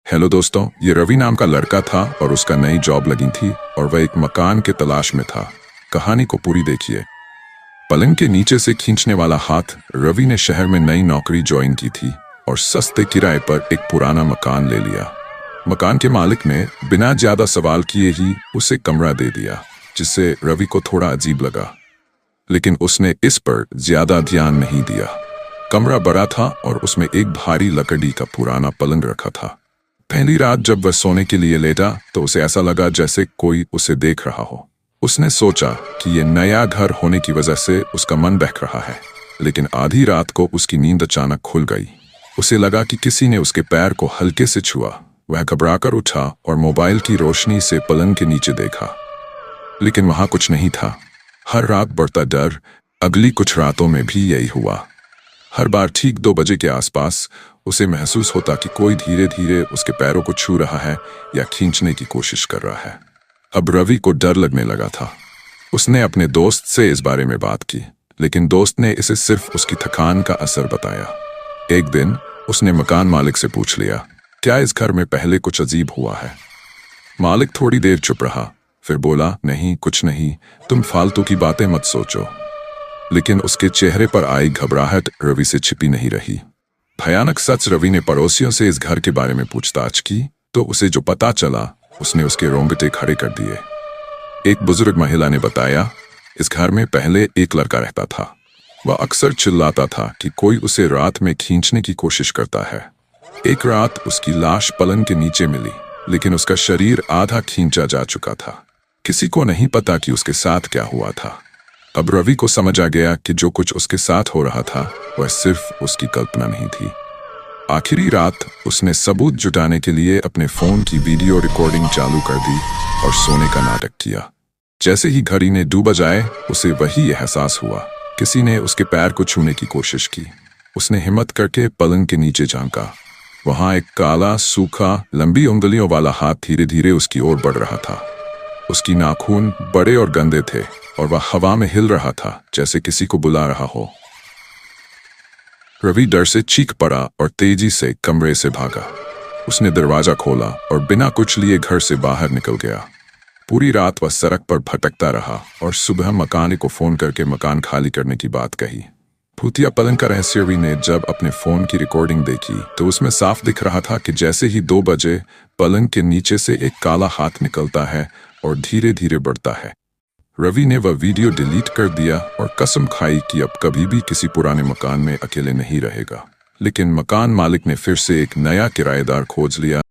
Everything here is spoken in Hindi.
हेलो दोस्तों, ये रवि नाम का लड़का था और उसका नई जॉब लगी थी और वह एक मकान के तलाश में था। कहानी को पूरी देखिए। पलंग के नीचे से खींचने वाला हाथ। रवि ने शहर में नई नौकरी ज्वाइन की थी और सस्ते किराए पर एक पुराना मकान ले लिया। मकान के मालिक ने बिना ज्यादा सवाल किए ही उसे कमरा दे दिया, जिससे रवि को थोड़ा अजीब लगा, लेकिन उसने इस पर ज्यादा ध्यान नहीं दिया। कमरा बड़ा था और उसमें एक भारी लकड़ी का पुराना पलंग रखा था। पहली रात जब वह सोने के लिए लेटा तो उसे ऐसा लगा जैसे कोई उसे देख रहा हो। उसने सोचा कि ये नया घर होने की वजह से उसका मन बहक रहा है, लेकिन आधी रात को उसकी नींद अचानक खुल गई। उसे लगा कि किसी ने उसके पैर को हल्के से छुआ। वह घबराकर उठा और मोबाइल की रोशनी से पलंग के नीचे देखा, लेकिन वहां कुछ नहीं था। हर रात बढ़ता डर। अगली कुछ रातों में भी यही हुआ। हर बार ठीक 2 बजे के आसपास उसे महसूस होता कि कोई धीरे धीरे उसके पैरों को छू रहा है या खींचने की कोशिश कर रहा है। अब रवि को डर लगने लगा था। उसने अपने दोस्त से इस बारे में बात की, लेकिन दोस्त ने इसे सिर्फ उसकी थकान का असर बताया। एक दिन उसने मकान मालिक से पूछ लिया, क्या इस घर में पहले कुछ अजीब हुआ है? मालिक थोड़ी देर चुप रहा, फिर बोला, नहीं, कुछ नहीं, तुम फालतू की बातें मत सोचो। लेकिन उसके चेहरे पर आई घबराहट रवि से छिपी नहीं रही। भयानक सच। रवि ने पड़ोसियों से इस घर के बारे में पूछताछ की तो उसे जो पता चला उसने उसके रोंगटे खड़े कर दिए। एक बुजुर्ग महिला ने बताया, इस घर में पहले एक लड़का रहता था। वह अक्सर चिल्लाता था कि कोई उसे रात में खींचने की कोशिश करता है। एक रात उसकी लाश पलंग के नीचे मिली, लेकिन उसका शरीर आधा खींचा जा चुका था। किसी को नहीं पता कि उसके साथ क्या हुआ था। अब रवि को समझ आ गया कि जो कुछ उसके साथ हो रहा था वह सिर्फ उसकी कल्पना नहीं थी। आखिरी रात उसने सबूत जुटाने के लिए अपने फोन की वीडियो रिकॉर्डिंग चालू कर दी और सोने का नाटक किया। जैसे ही घड़ी ने 2 बजाए उसे वही एहसास हुआ, किसी ने उसके पैर को छूने की कोशिश की। उसने हिम्मत करके पलंग के नीचे झांका। वहां एक काला, सूखा, लंबी उंगलियों वाला हाथ धीरे धीरे उसकी ओर बढ़ रहा था। उसकी नाखून बड़े और गंदे थे और वह हवा में हिल रहा था जैसे किसी को बुला रहा हो। रवि डर से चीख पड़ा और तेजी से कमरे से भागा। उसने दरवाजा खोला और बिना कुछ लिए घर से बाहर निकल गया। पूरी रात वह सड़क पर भटकता रहा और सुबह मकान को फोन करके मकान खाली करने की बात कही। भूतिया पलंग का रहस्य। रवि ने जब अपने फोन की रिकॉर्डिंग देखी तो उसमें साफ दिख रहा था कि जैसे ही 2 बजे पलंग के नीचे से एक काला हाथ निकलता है और धीरे धीरे बढ़ता है। रवि ने वह वीडियो डिलीट कर दिया और कसम खाई कि अब कभी भी किसी पुराने मकान में अकेले नहीं रहेगा। लेकिन मकान मालिक ने फिर से एक नया किराएदार खोज लिया।